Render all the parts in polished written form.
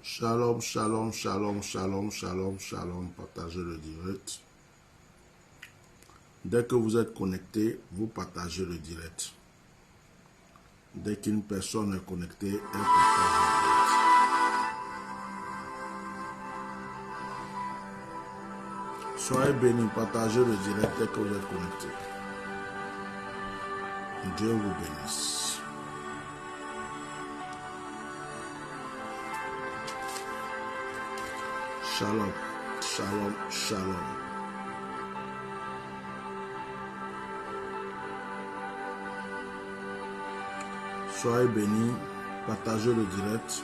Shalom, shalom, shalom, shalom, shalom, shalom. Partagez le direct. Dès que vous êtes connecté, vous partagez le direct. Dès qu'une personne est connectée, elle partage le direct. Soyez bénis, partagez le direct dès que vous êtes connecté. Dieu vous bénisse. Shalom, shalom, shalom. Soyez bénis, partagez le direct.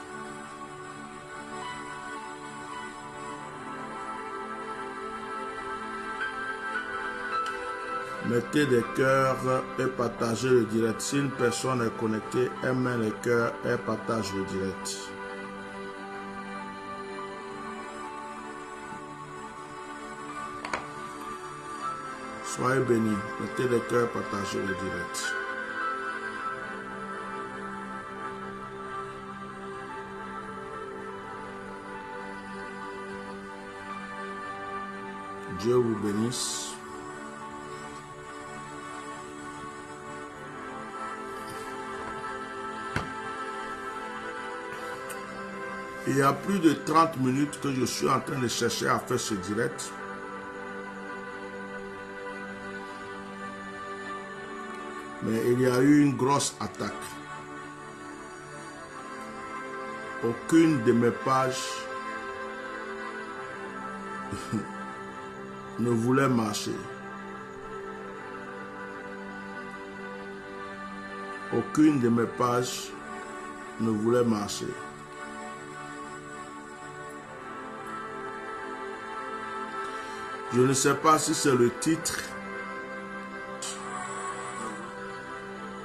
Mettez des cœurs et partagez le direct. Si une personne est connectée, elle met les cœurs et partage le direct. Soyez bénis, mettez des cœurs, partagez le direct. Dieu vous bénisse. Il y a plus de 30 minutes que je suis en train de chercher à faire ce direct. Mais il y a eu une grosse attaque. Aucune de mes pages ne voulait marcher. Aucune de mes pages ne voulait marcher. Je ne sais pas si c'est le titre.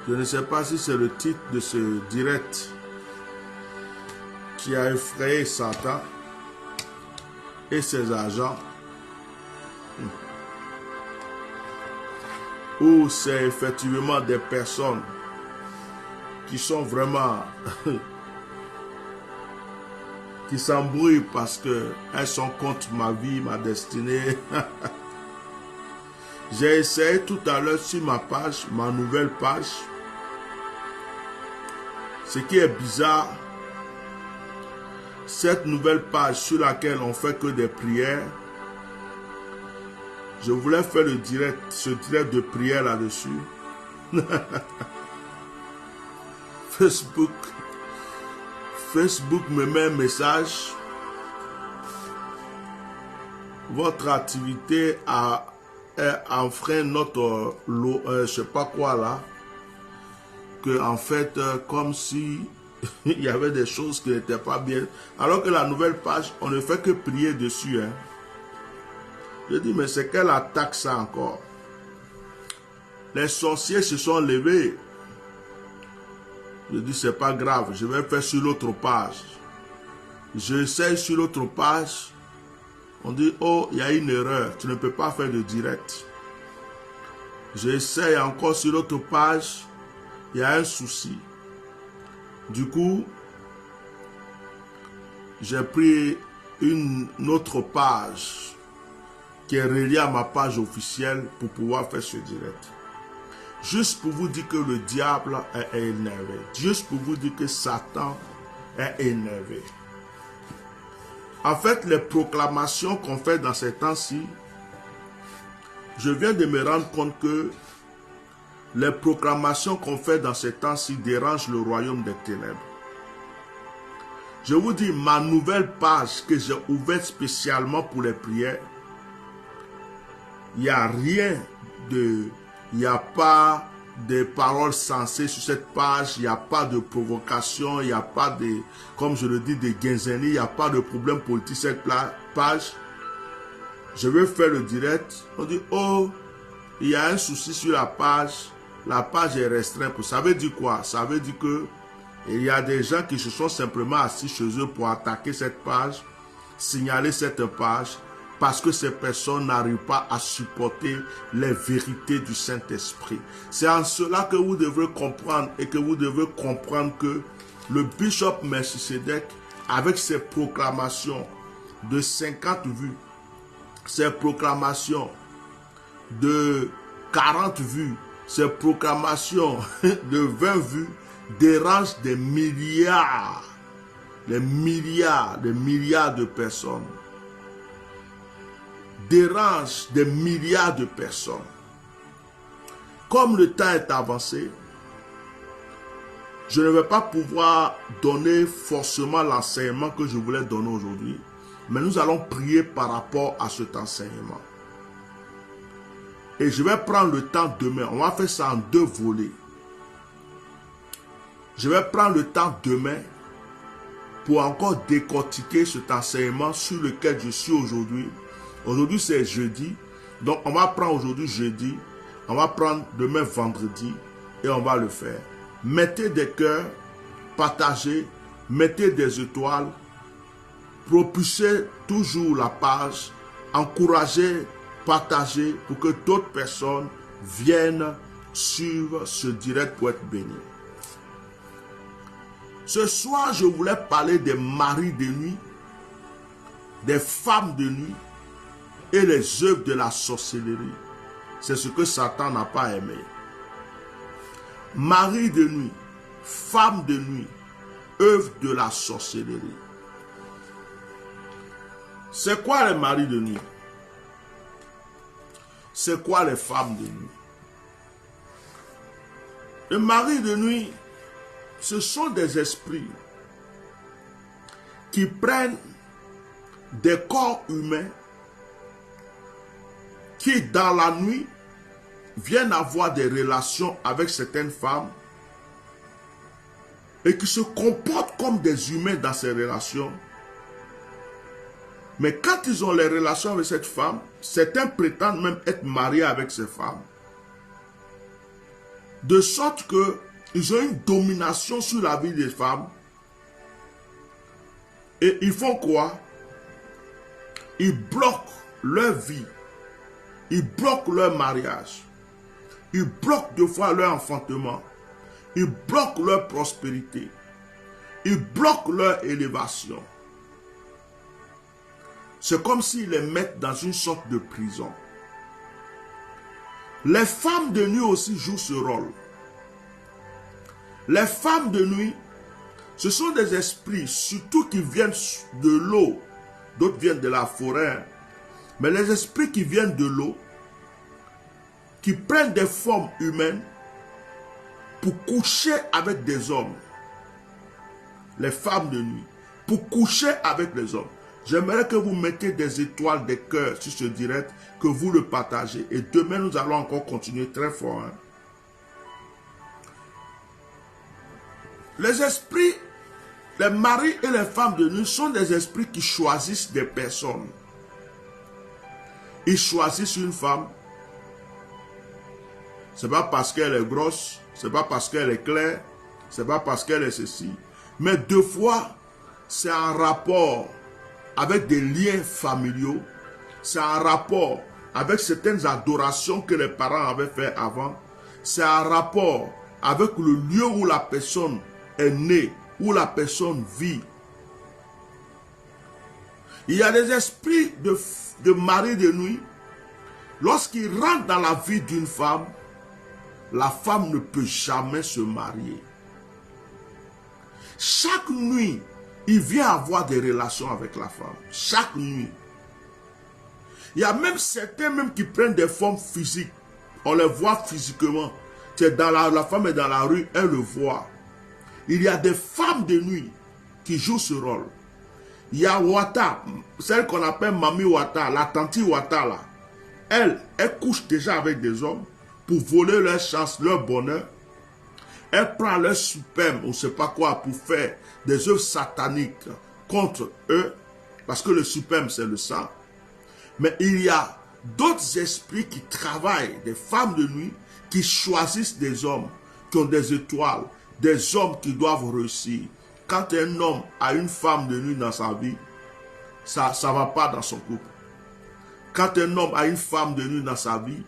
Je ne sais pas si c'est le titre de ce direct qui a effrayé Satan et ses agents. Ou c'est effectivement des personnes qui sont vraiment qui s'embrouillent parce qu'elles sont contre ma vie, ma destinée. J'ai essayé tout à l'heure sur ma page, ma nouvelle page. Ce qui est bizarre, cette nouvelle page sur laquelle on fait que des prières, je voulais faire le direct, ce direct de prière là-dessus. Facebook me met un message. Votre activité a enfreint notre je sais pas quoi là. Que en fait, comme si il y avait des choses qui n'étaient pas bien. Alors que la nouvelle page, on ne fait que prier dessus. Hein. Je dis, mais c'est quelle attaque ça encore? Les sorciers se sont levés. Je dis, c'est pas grave, je vais faire sur l'autre page. J'essaie sur l'autre page. On dit, oh, il y a une erreur, tu ne peux pas faire de direct. J'essaie encore sur l'autre page. Il y a un souci. Du coup, j'ai pris une autre page qui est reliée à ma page officielle pour pouvoir faire ce direct. Juste pour vous dire que le diable est énervé. Juste pour vous dire que Satan est énervé. En fait, les proclamations qu'on fait dans ces temps-ci, je viens de me rendre compte que les proclamations qu'on fait dans ces temps-ci dérangent le royaume des ténèbres. Je vous dis, ma nouvelle page que j'ai ouverte spécialement pour les prières, il n'y a rien de... Il n'y a pas de paroles sensées sur cette page, il n'y a pas de provocation, il n'y a pas de, comme je le dis, de guinzerie, il n'y a pas de problème politique sur cette page. Je vais faire le direct. On dit, oh, il y a un souci sur la page est restreinte. Ça veut dire quoi? Ça veut dire que il y a des gens qui se sont simplement assis chez eux pour attaquer cette page, signaler cette page, parce que ces personnes n'arrivent pas à supporter les vérités du Saint-Esprit. C'est en cela que vous devez comprendre et que vous devez comprendre que le bishop Melchisedec avec ses proclamations de 50 vues, ses proclamations de 40 vues, ses proclamations de 20 vues dérangent des milliards, des milliards de personnes. Dérange des milliards de personnes. Comme le temps est avancé, je ne vais pas pouvoir donner forcément l'enseignement que je voulais donner aujourd'hui, mais nous allons prier par rapport à cet enseignement. Et je vais prendre le temps demain, on va faire ça en 2 volets. Je vais prendre le temps demain pour encore décortiquer cet enseignement sur lequel je suis aujourd'hui. Aujourd'hui c'est jeudi, donc on va prendre aujourd'hui jeudi, on va prendre demain vendredi et on va le faire. Mettez des cœurs, partagez, mettez des étoiles, propulsez toujours la page, encouragez, partagez pour que d'autres personnes viennent suivre ce direct pour être bénis. Ce soir, je voulais parler des maris de nuit, des femmes de nuit et les œuvres de la sorcellerie. C'est ce que Satan n'a pas aimé. Mari de nuit, femme de nuit, œuvre de la sorcellerie. C'est quoi les maris de nuit? C'est quoi les femmes de nuit? Les maris de nuit, ce sont des esprits qui prennent des corps humains qui, dans la nuit, viennent avoir des relations avec certaines femmes et qui se comportent comme des humains dans ces relations. Mais quand ils ont les relations avec cette femme, certains prétendent même être mariés avec ces femmes. De sorte qu'ils ont une domination sur la vie des femmes. Et ils font quoi? Ils bloquent leur vie. Ils bloquent leur mariage. Ils bloquent de fois leur enfantement. Ils bloquent leur prospérité. Ils bloquent leur élévation. C'est comme s'ils les mettent dans une sorte de prison. Les femmes de nuit aussi jouent ce rôle. Les femmes de nuit, ce sont des esprits, surtout qui viennent de l'eau. D'autres viennent de la forêt. Mais les esprits qui viennent de l'eau, qui prennent des formes humaines pour coucher avec des hommes. Les femmes de nuit, pour coucher avec les hommes. J'aimerais que vous mettiez des étoiles, des cœurs sur ce direct, que vous le partagez. Et demain, nous allons encore continuer très fort. Hein. Les esprits, les maris et les femmes de nuit sont des esprits qui choisissent des personnes. Ils choisissent une femme. Ce n'est pas parce qu'elle est grosse, ce n'est pas parce qu'elle est claire, ce n'est pas parce qu'elle est ceci. Mais deux fois, c'est en rapport avec des liens familiaux, c'est en rapport avec certaines adorations que les parents avaient fait avant, c'est en rapport avec le lieu où la personne est née, où la personne vit. Il y a des esprits de mari de nuit, lorsqu'ils rentrent dans la vie d'une femme, la femme ne peut jamais se marier. Chaque nuit, il vient avoir des relations avec la femme. Chaque nuit. Il y a même certains même qui prennent des formes physiques. On les voit physiquement. La femme est dans la rue, elle le voit. Il y a des femmes de nuit qui jouent ce rôle. Il y a Wata, celle qu'on appelle Mami Wata, la tante Wata là. Elle couche déjà avec des hommes pour voler leur chance, leur bonheur. Elle prend leur sperme, on ne sait pas quoi, pour faire des œuvres sataniques contre eux, parce que le sperme c'est le sang. Mais il y a d'autres esprits qui travaillent, des femmes de nuit, qui choisissent des hommes, qui ont des étoiles, des hommes qui doivent réussir. Quand un homme a une femme de nuit dans sa vie, ça ne va pas dans son couple. Quand un homme a une femme de nuit dans sa vie,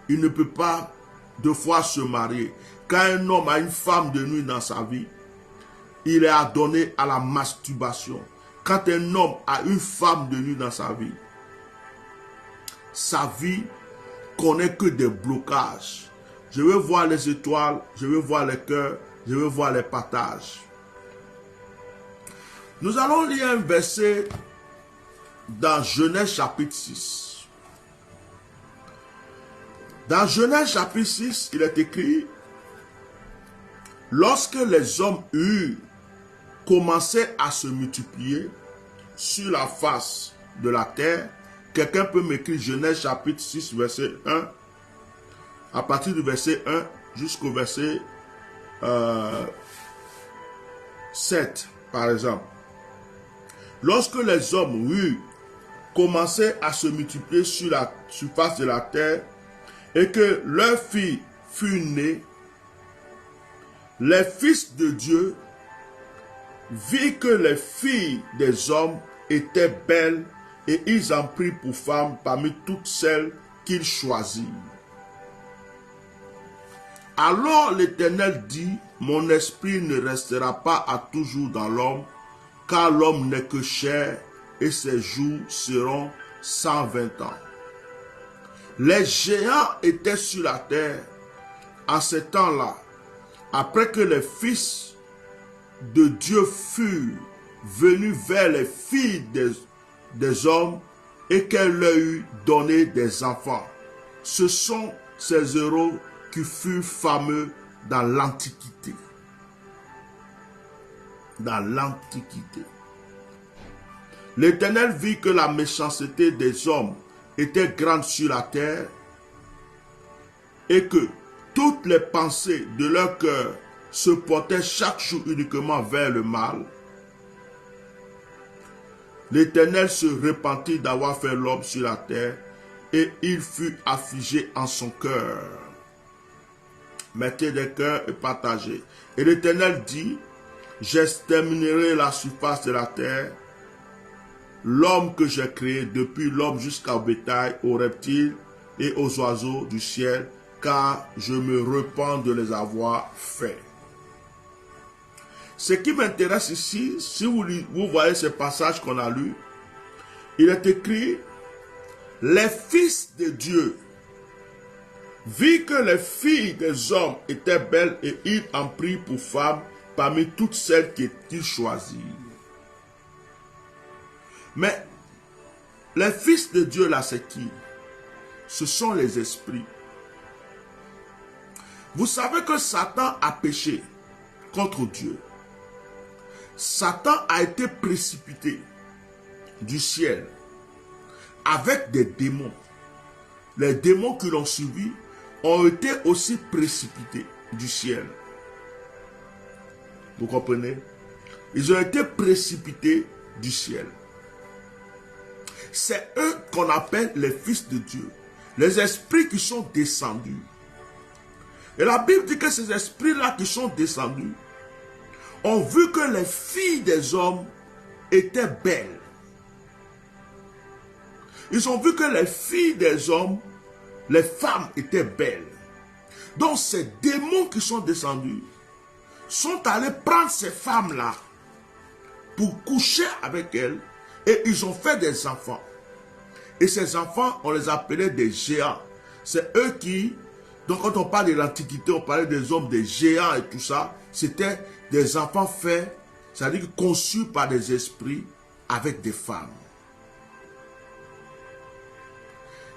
il ne peut pas deux fois se marier. Quand un homme a une femme de nuit dans sa vie, il est adonné à la masturbation. Quand un homme a une femme de nuit dans sa vie connaît que des blocages. Je veux voir les étoiles, je veux voir les cœurs, je veux voir les partages. Nous allons lire un verset dans Genèse chapitre 6. Dans Genèse chapitre 6, il est écrit: lorsque les hommes eurent commencé à se multiplier sur la face de la terre, quelqu'un peut m'écrire Genèse chapitre 6, verset 1, à partir du verset 1 jusqu'au verset 7, par exemple. Lorsque les hommes eurent commencé à se multiplier sur la surface de la terre et que leur fille fut née, les fils de Dieu virent que les filles des hommes étaient belles et ils en prirent pour femmes parmi toutes celles qu'ils choisirent. Alors l'Éternel dit: mon esprit ne restera pas à toujours dans l'homme, car l'homme n'est que chair et ses jours seront 120 ans. Les géants étaient sur la terre en ce temps-là, après que les fils de Dieu furent venus vers les filles des hommes et qu'elle leur eut donné des enfants. Ce sont ces héros qui furent fameux dans l'Antiquité. Dans l'Antiquité. L'Éternel vit que la méchanceté des hommes était grande sur la terre et que toutes les pensées de leur cœur se portaient chaque jour uniquement vers le mal. L'Éternel se repentit d'avoir fait l'homme sur la terre et il fut affligé en son cœur. Mettez des cœurs et partagez. Et l'Éternel dit: j'exterminerai la surface de la terre, l'homme que j'ai créé, depuis l'homme jusqu'au bétail, aux reptiles et aux oiseaux du ciel, car je me repens de les avoir faits. Ce qui m'intéresse ici, si vous voyez ce passage qu'on a lu, il est écrit: les fils de Dieu virent que les filles des hommes étaient belles et ils en prirent pour femmes parmi toutes celles qu'ils choisirent. Mais les fils de Dieu là, c'est qui? Ce sont les esprits. Vous savez que Satan a péché contre Dieu. Satan a été précipité du ciel avec des démons. Les démons qui l'ont suivi ont été aussi précipités du ciel. Vous comprenez? Ils ont été précipités du ciel. C'est eux qu'on appelle les fils de Dieu. Les esprits qui sont descendus. Et la Bible dit que ces esprits-là qui sont descendus ont vu que les filles des hommes étaient belles. Ils ont vu que les filles des hommes, les femmes étaient belles. Donc ces démons qui sont descendus sont allés prendre ces femmes-là pour coucher avec elles et ils ont fait des enfants. Et ces enfants, on les appelait des géants. C'est eux qui, donc quand on parle de l'Antiquité, on parlait des hommes, des géants et tout ça. C'était des enfants faits, c'est-à-dire conçus par des esprits avec des femmes.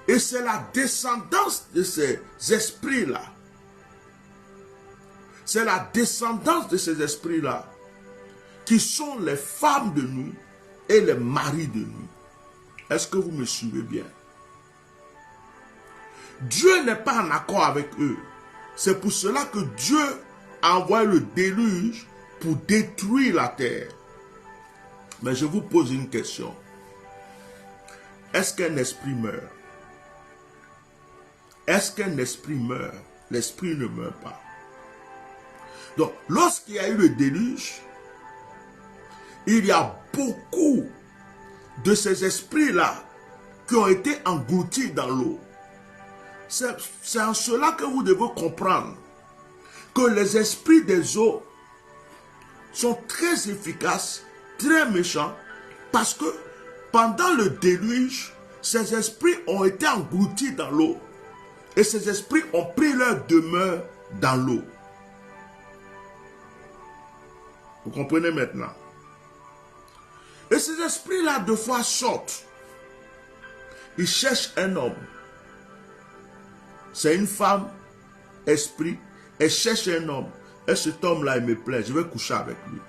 Et c'est la descendance de ces esprits-là. C'est la descendance de ces esprits-là qui sont les femmes de nuit et les maris de nuit. Est-ce que vous me suivez bien? Dieu n'est pas en accord avec eux. C'est pour cela que Dieu a envoyé le déluge pour détruire la terre. Mais je vous pose une question. Est-ce qu'un esprit meurt? Est-ce qu'un esprit meurt? L'esprit ne meurt pas. Donc, lorsqu'il y a eu le déluge, il y a beaucoup de ces esprits-là qui ont été engloutis dans l'eau. C'est en cela que vous devez comprendre que les esprits des eaux sont très efficaces, très méchants, parce que pendant le déluge, ces esprits ont été engloutis dans l'eau. Et ces esprits ont pris leur demeure dans l'eau. Vous comprenez maintenant? Et ces esprits-là, deux fois, sortent. Ils cherchent un homme. C'est une femme, esprit. Elle cherche un homme. Et cet homme-là, il me plaît. Je vais coucher avec lui.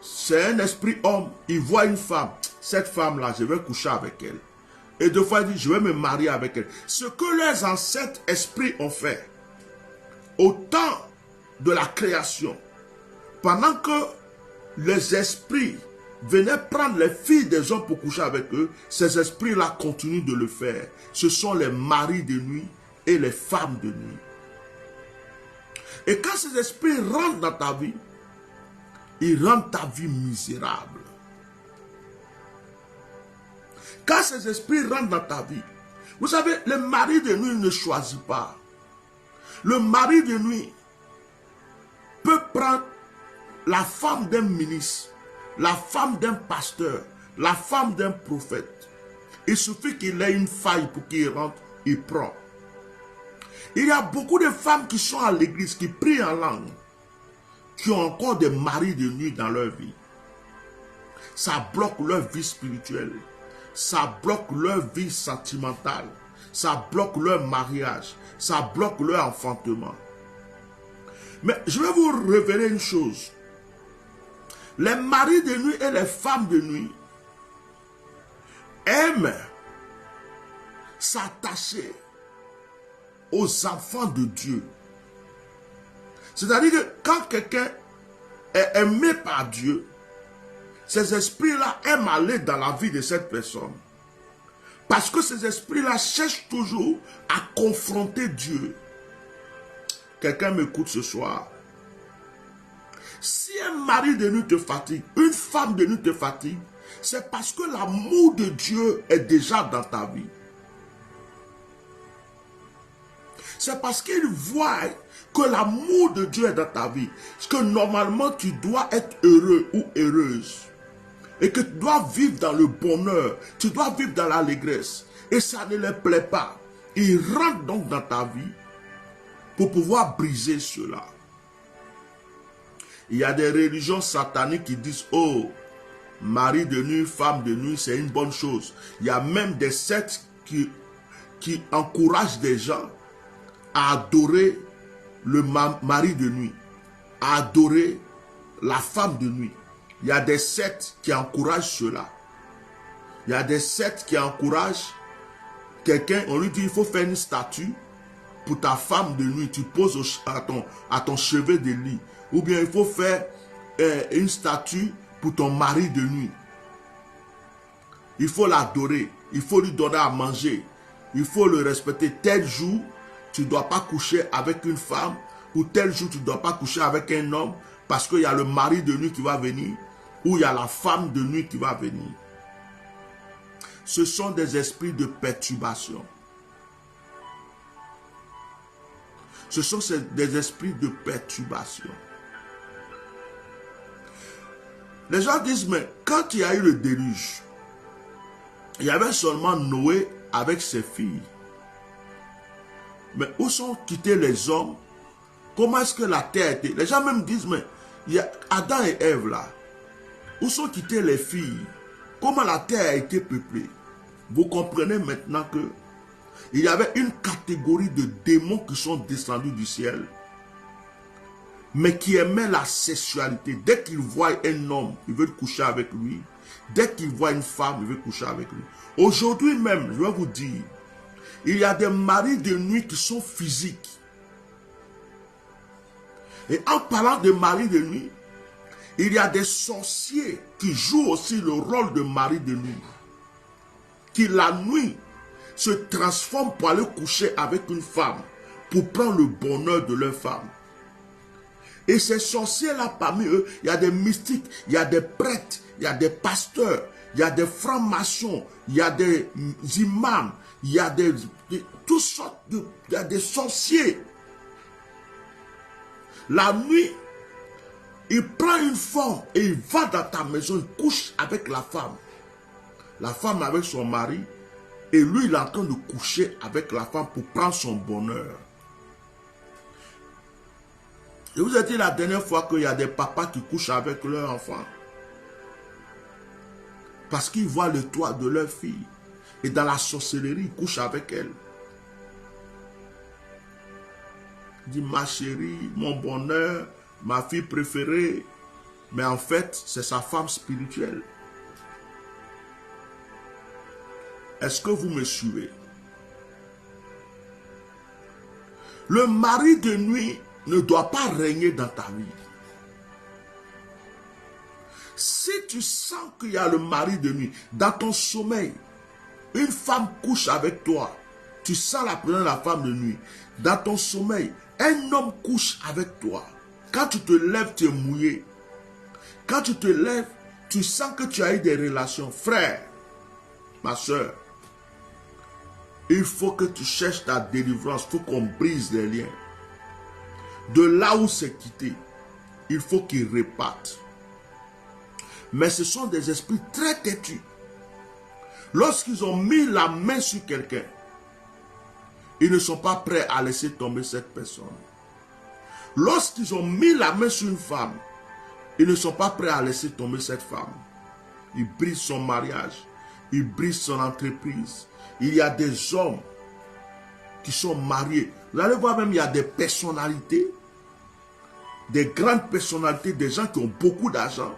C'est un esprit homme. Il voit une femme. Cette femme-là, je vais coucher avec elle. Et deux fois, il dit, je vais me marier avec elle. Ce que leurs ancêtres esprits ont fait, au temps de la création, pendant que les esprits venaient prendre les filles des hommes pour coucher avec eux, ces esprits-là continuent de le faire. Ce sont les maris de nuit et les femmes de nuit. Et quand ces esprits rentrent dans ta vie, ils rendent ta vie misérable. Quand ces esprits rentrent dans ta vie, vous savez, le mari de nuit ne choisit pas. Le mari de nuit peut prendre la femme d'un ministre, la femme d'un pasteur, la femme d'un prophète. Il suffit qu'il ait une faille pour qu'il rentre, il prend. Il y a beaucoup de femmes qui sont à l'église, qui prient en langue, qui ont encore des maris de nuit dans leur vie. Ça bloque leur vie spirituelle. Ça bloque leur vie sentimentale. Ça bloque leur mariage. Ça bloque leur enfantement. Mais je vais vous révéler une chose. Les maris de nuit et les femmes de nuit aiment s'attacher aux enfants de Dieu. C'est-à-dire que quand quelqu'un est aimé par Dieu, ces esprits-là aiment aller dans la vie de cette personne. Parce que ces esprits-là cherchent toujours à confronter Dieu. Quelqu'un m'écoute ce soir. Si un mari de nuit te fatigue, une femme de nuit te fatigue, c'est parce que l'amour de Dieu est déjà dans ta vie. C'est parce qu'il voit que l'amour de Dieu est dans ta vie. Que normalement tu dois être heureux ou heureuse. Et que tu dois vivre dans le bonheur. Tu dois vivre dans l'allégresse. Et ça ne leur plaît pas. Ils rentrent donc dans ta vie pour pouvoir briser cela. Il y a des religions sataniques qui disent, oh, mari de nuit, femme de nuit, c'est une bonne chose. Il y a même des sectes qui encouragent des gens à adorer le mari de nuit, à adorer la femme de nuit. Il y a des sectes qui encouragent cela. Il y a des sectes qui encouragent quelqu'un, on lui dit, il faut faire une statue pour ta femme de nuit. Tu poses à ton chevet de lit. Ou bien il faut faire une statue pour ton mari de nuit. Il faut l'adorer. Il faut lui donner à manger. Il faut le respecter. Tel jour, tu ne dois pas coucher avec une femme. Ou tel jour, tu ne dois pas coucher avec un homme. Parce qu'il y a le mari de nuit qui va venir. Ou il y a la femme de nuit qui va venir. Ce sont des esprits de perturbation. Ce sont des esprits de perturbation. Les gens disent, mais quand il y a eu le déluge, il y avait seulement Noé avec ses filles. Mais où sont quittés les hommes? Comment est-ce que la terre a été? Les gens même disent, mais il y a Adam et Ève là. Où sont quittés les filles? Comment la terre a été peuplée? Vous comprenez maintenant que il y avait une catégorie de démons qui sont descendus du ciel, mais qui aimaient la sexualité. Dès qu'ils voient un homme, ils veulent coucher avec lui. Dès qu'ils voient une femme, ils veulent coucher avec lui. Aujourd'hui même, je vais vous dire, il y a des maris de nuit qui sont physiques. Et en parlant de maris de nuit, il y a des sorciers qui jouent aussi le rôle de mari de nuit. Qui la nuit se transforment pour aller coucher avec une femme, pour prendre le bonheur de leur femme. Et ces sorciers-là, parmi eux, il y a des mystiques, il y a des prêtres, il y a des pasteurs, il y a des francs-maçons, il y a des imams, il y a toutes sortes il y a des sorciers. La nuit, Il prend une forme et il va dans ta maison, il couche avec la femme. La femme avec son mari. Et lui, il est en train de coucher avec la femme pour prendre son bonheur. Je vous ai dit la dernière fois qu'il y a des papas qui couchent avec leurs enfants. Parce qu'ils voient le toit de leur fille. Et dans la sorcellerie, ils couchent avec elle. Il dit, ma chérie, mon bonheur, ma fille préférée. Mais en fait, c'est sa femme spirituelle. Est-ce que vous me suivez? Le mari de nuit ne doit pas régner dans ta vie. Si tu sens qu'il y a le mari de nuit, dans ton sommeil, une femme couche avec toi, tu sens la présence de la femme de nuit. Dans ton sommeil, un homme couche avec toi. Quand tu te lèves, tu es mouillé. Quand tu te lèves, tu sens que tu as eu des relations. Frère, ma soeur, il faut que tu cherches ta délivrance. Il faut qu'on brise les liens. De là où c'est quitté, il faut qu'ils repartent. Mais ce sont des esprits très têtus. Lorsqu'ils ont mis la main sur quelqu'un, ils ne sont pas prêts à laisser tomber cette personne. Lorsqu'ils ont mis la main sur une femme, ils ne sont pas prêts à laisser tomber cette femme. Ils brisent son mariage. Ils brisent son entreprise. Il y a des hommes qui sont mariés. Vous allez voir même, il y a des personnalités, des grandes personnalités, des gens qui ont beaucoup d'argent,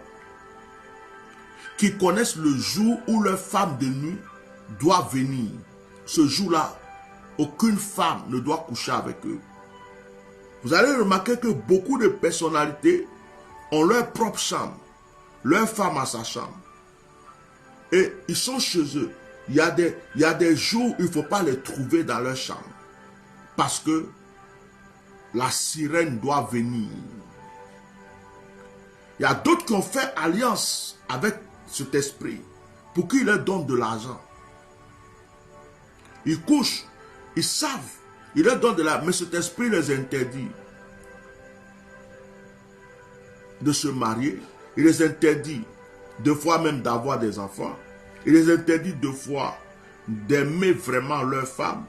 qui connaissent le jour où leur femme de nuit doit venir. Ce jour-là, aucune femme ne doit coucher avec eux. Vous allez remarquer que beaucoup de personnalités ont leur propre chambre, leur femme a sa chambre. Et ils sont chez eux. Il y a des jours où il ne faut pas les trouver dans leur chambre. Parce que la sirène doit venir. Il y a d'autres qui ont fait alliance avec cet esprit pour qu'il leur donne de l'argent. Ils couchent, ils savent, ils leur donnent de l'argent, mais cet esprit les interdit de se marier. Il les interdit deux fois même d'avoir des enfants. Il les interdit deux fois d'aimer vraiment leur femme.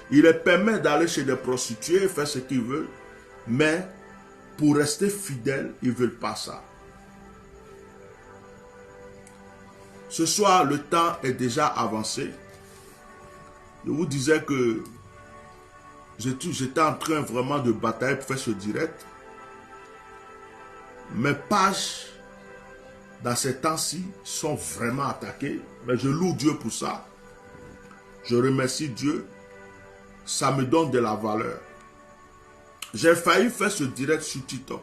Il les permet d'aller chez des prostituées, faire ce qu'ils veulent. Mais pour rester fidèles, ils ne veulent pas ça. Ce soir, le temps est déjà avancé. Je vous disais que j'étais en train vraiment de batailler pour faire ce direct. Mes pages dans ces temps-ci sont vraiment attaquées. Mais je loue Dieu pour ça. Je remercie Dieu. Ça me donne de la valeur. J'ai failli faire ce direct sur TikTok.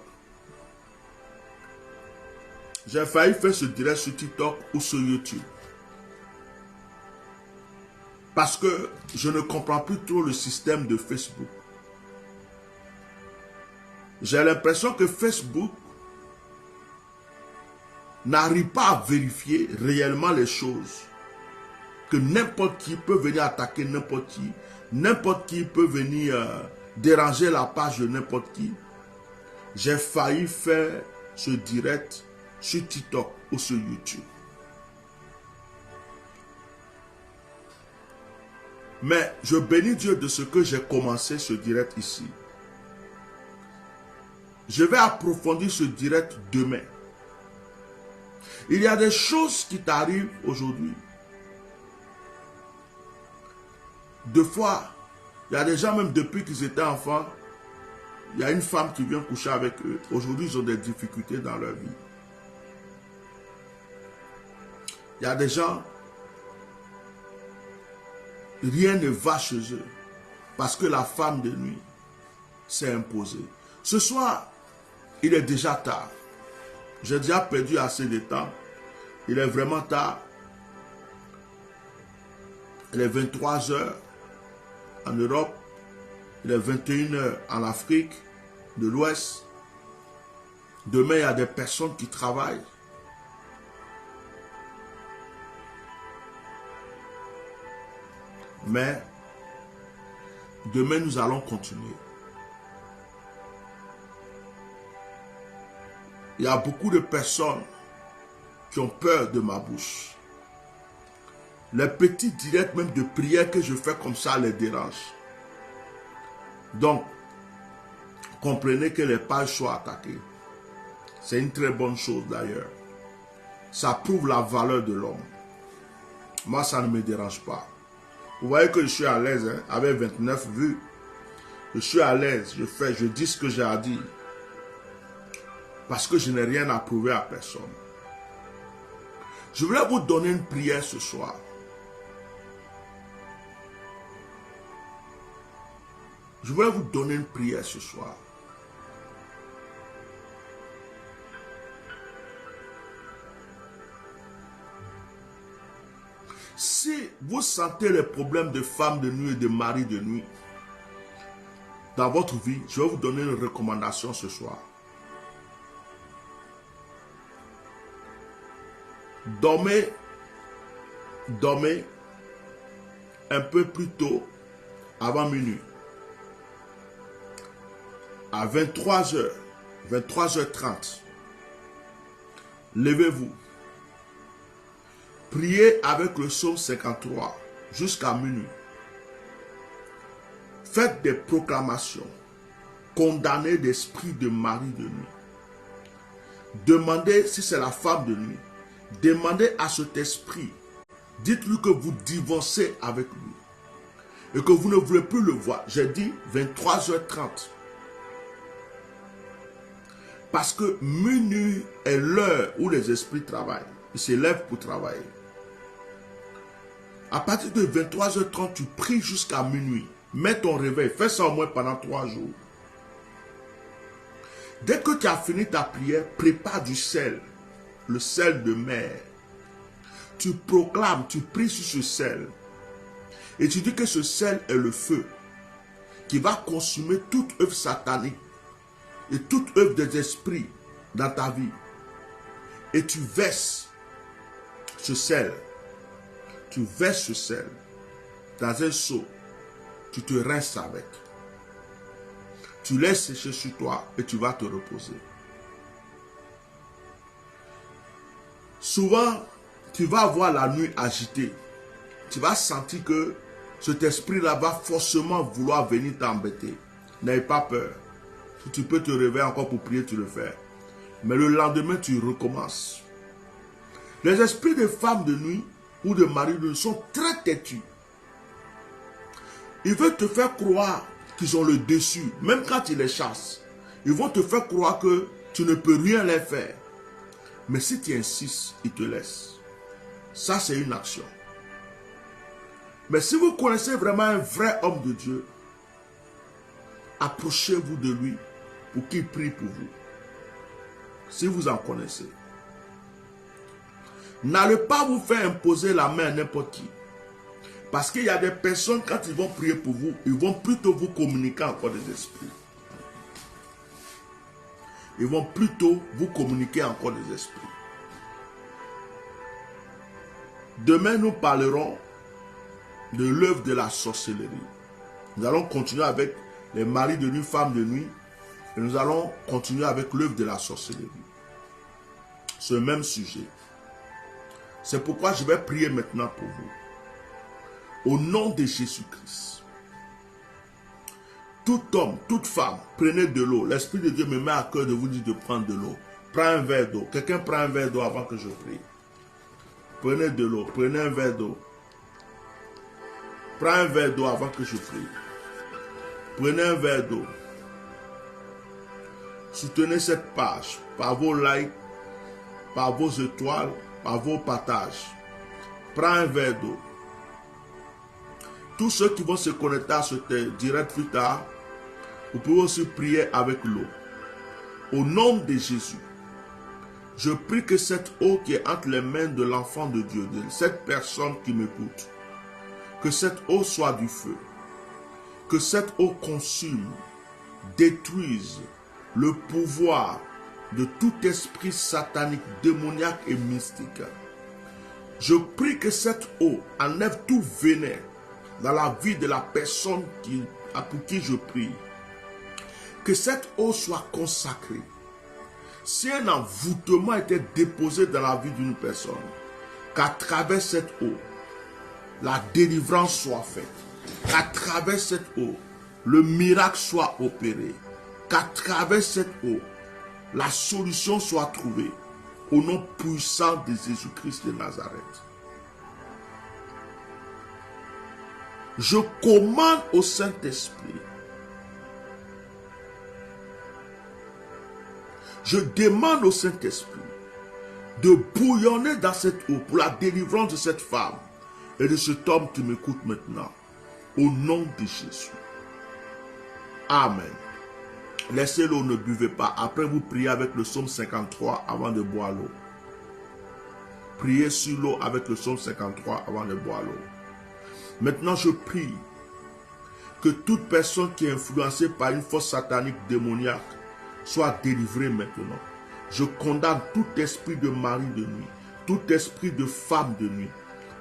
J'ai failli faire ce direct sur TikTok ou sur YouTube. Parce que je ne comprends plus trop le système de Facebook. J'ai l'impression que Facebook n'arrive pas à vérifier réellement les choses. Que n'importe qui peut venir attaquer n'importe qui peut venir déranger la page de n'importe qui. J'ai failli faire ce direct sur TikTok ou sur YouTube. Mais je bénis Dieu de ce que j'ai commencé ce direct ici. Je vais approfondir ce direct demain. Il y a des choses qui t'arrivent aujourd'hui. Deux fois, il y a des gens même depuis qu'ils étaient enfants, il y a une femme qui vient coucher avec eux. Aujourd'hui, ils ont des difficultés dans leur vie. Il y a des gens, rien ne va chez eux parce que la femme de nuit s'est imposée. Ce soir, il est déjà tard. J'ai déjà perdu assez de temps. Il est vraiment tard. Il est 23 heures en Europe. Il est 21 heures en Afrique de l'Ouest. Demain, il y a des personnes qui travaillent. Mais demain, nous allons continuer. Il y a beaucoup de personnes qui ont peur de ma bouche. Les petits directs même de prière que je fais comme ça les dérangent. Donc, comprenez que les pages soient attaquées. C'est une très bonne chose d'ailleurs. Ça prouve la valeur de l'homme. Moi, ça ne me dérange pas. Vous voyez que je suis à l'aise, hein, avec 29 vues. Je suis à l'aise, je dis ce que j'ai à dire. Parce que je n'ai rien à prouver à personne. Je voulais vous donner une prière ce soir. Je voulais vous donner une prière ce soir. Si vous sentez les problèmes de femmes de nuit et de mari de nuit dans votre vie, je vais vous donner une recommandation ce soir. Dormez un peu plus tôt avant minuit. À 23h, 23h30, levez-vous. Priez avec le psaume 53 jusqu'à minuit. Faites des proclamations. Condamnez l'esprit de mari de nuit. Demandez si c'est la femme de nuit. Demandez à cet esprit. Dites-lui que vous divorcez avec lui. Et que vous ne voulez plus le voir. J'ai dit 23h30. Parce que minuit est l'heure où les esprits travaillent. Ils se lèvent pour travailler. À partir de 23h30, tu pries jusqu'à minuit. Mets ton réveil. Fais ça au moins pendant 3 jours. Dès que tu as fini ta prière, prépare du sel. Le sel de mer. Tu proclames, tu pries sur ce sel. Et tu dis que ce sel est le feu qui va consumer toute œuvre satanique et toute œuvre des esprits dans ta vie. Et tu verses ce sel. Tu verses ce sel dans un seau. Tu te rinces avec. Tu laisses sécher sur toi et tu vas te reposer. Souvent, tu vas avoir la nuit agitée. Tu vas sentir que cet esprit-là va forcément vouloir venir t'embêter. N'aie pas peur. Si tu peux te réveiller encore pour prier, tu le fais. Mais le lendemain, tu recommences. Les esprits de femmes de nuit ou de mari de nuit sont très têtus. Ils veulent te faire croire qu'ils ont le dessus. Même quand ils les chassent, ils vont te faire croire que tu ne peux rien les faire. Mais si tu insistes, ils te laissent. Ça, c'est une action. Mais si vous connaissez vraiment un vrai homme de Dieu, approchez-vous de lui pour qu'il prie pour vous. Si vous en connaissez. N'allez pas vous faire imposer la main à n'importe qui. Parce qu'il y a des personnes, quand ils vont prier pour vous, ils vont plutôt vous communiquer encore des esprits. Ils vont plutôt vous communiquer encore des esprits. Demain, nous parlerons de l'œuvre de la sorcellerie. Nous allons continuer avec les maris de nuit, femmes de nuit. Et nous allons continuer avec l'œuvre de la sorcellerie. Ce même sujet. C'est pourquoi je vais prier maintenant pour vous. Au nom de Jésus-Christ. Tout homme, toute femme, prenez de l'eau. L'Esprit de Dieu me met à cœur de vous dire de prendre de l'eau. Prends un verre d'eau. Quelqu'un prend un verre d'eau avant que je prie. Prenez de l'eau. Prenez un verre d'eau. Prends un verre d'eau avant que je prie. Prenez un verre d'eau. Soutenez cette page par vos likes, par vos étoiles, par vos partages. Prends un verre d'eau. Tous ceux qui vont se connecter à ce direct plus tard, vous pouvez aussi prier avec l'eau. Au nom de Jésus, je prie que cette eau qui est entre les mains de l'enfant de Dieu, de cette personne qui m'écoute, que cette eau soit du feu. Que cette eau consume, détruise le pouvoir de tout esprit satanique, démoniaque et mystique. Je prie que cette eau enlève tout venin dans la vie de la personne pour qui je prie. Que cette eau soit consacrée. si un envoûtement était déposé dans la vie d'une personne, qu'à travers cette eau, la délivrance soit faite, qu'à travers cette eau, le miracle soit opéré, qu'à travers cette eau, la solution soit trouvée, au nom puissant de Jésus-Christ de Nazareth. Je commande au Saint-Esprit, je demande au Saint-Esprit de bouillonner dans cette eau pour la délivrance de cette femme et de cet homme qui m'écoute maintenant. Au nom de Jésus. Amen. Laissez l'eau, ne buvez pas. Après, vous priez avec le psaume 53 avant de boire l'eau. Priez sur l'eau avec le psaume 53 avant de boire l'eau. Maintenant, je prie que toute personne qui est influencée par une force satanique démoniaque soit délivrée maintenant. Je condamne tout esprit de mari de nuit, tout esprit de femme de nuit.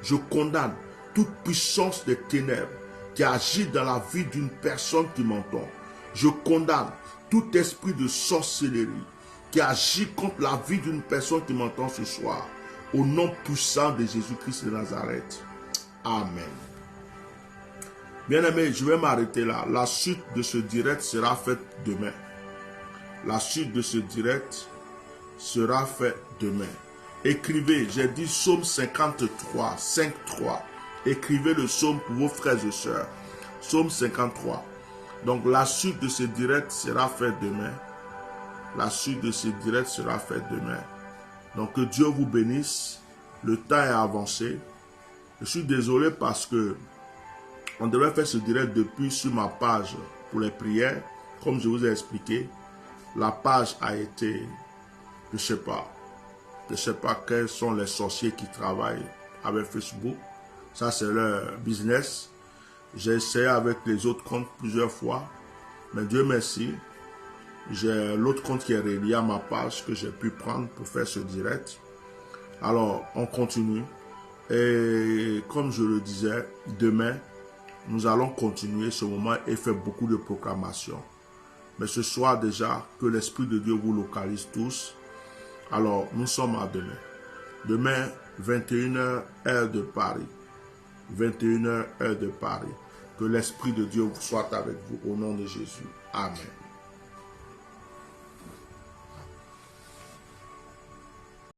Je condamne toute puissance des ténèbres qui agit dans la vie d'une personne qui m'entend. Je condamne tout esprit de sorcellerie qui agit contre la vie d'une personne qui m'entend ce soir. Au nom puissant de Jésus-Christ de Nazareth. Amen. Bien-aimés, je vais m'arrêter là. La suite de ce direct sera faite demain. La suite de ce direct sera faite demain. Écrivez, j'ai dit psaume 53, 5.3. Écrivez le psaume pour vos frères et sœurs. Psaume 53. Donc la suite de ce direct sera faite demain. La suite de ce direct sera faite demain. Donc que Dieu vous bénisse. Le temps est avancé. Je suis désolé parce que on devait faire ce direct depuis sur ma page pour les prières. Comme je vous ai expliqué, la page a été, je sais pas quels sont les sorciers qui travaillent avec Facebook. Ça, c'est leur business. J'ai essayé avec les autres comptes plusieurs fois. Mais Dieu merci, j'ai l'autre compte qui est relié à ma page que j'ai pu prendre pour faire ce direct. Alors, on continue. Et comme je le disais, demain, nous allons continuer ce moment et faire beaucoup de proclamations. Mais ce soir déjà, que l'Esprit de Dieu vous localise tous. Alors, nous sommes à demain. Demain, 21h, heure de Paris. 21h, heure de Paris. Que l'Esprit de Dieu soit avec vous au nom de Jésus. Amen.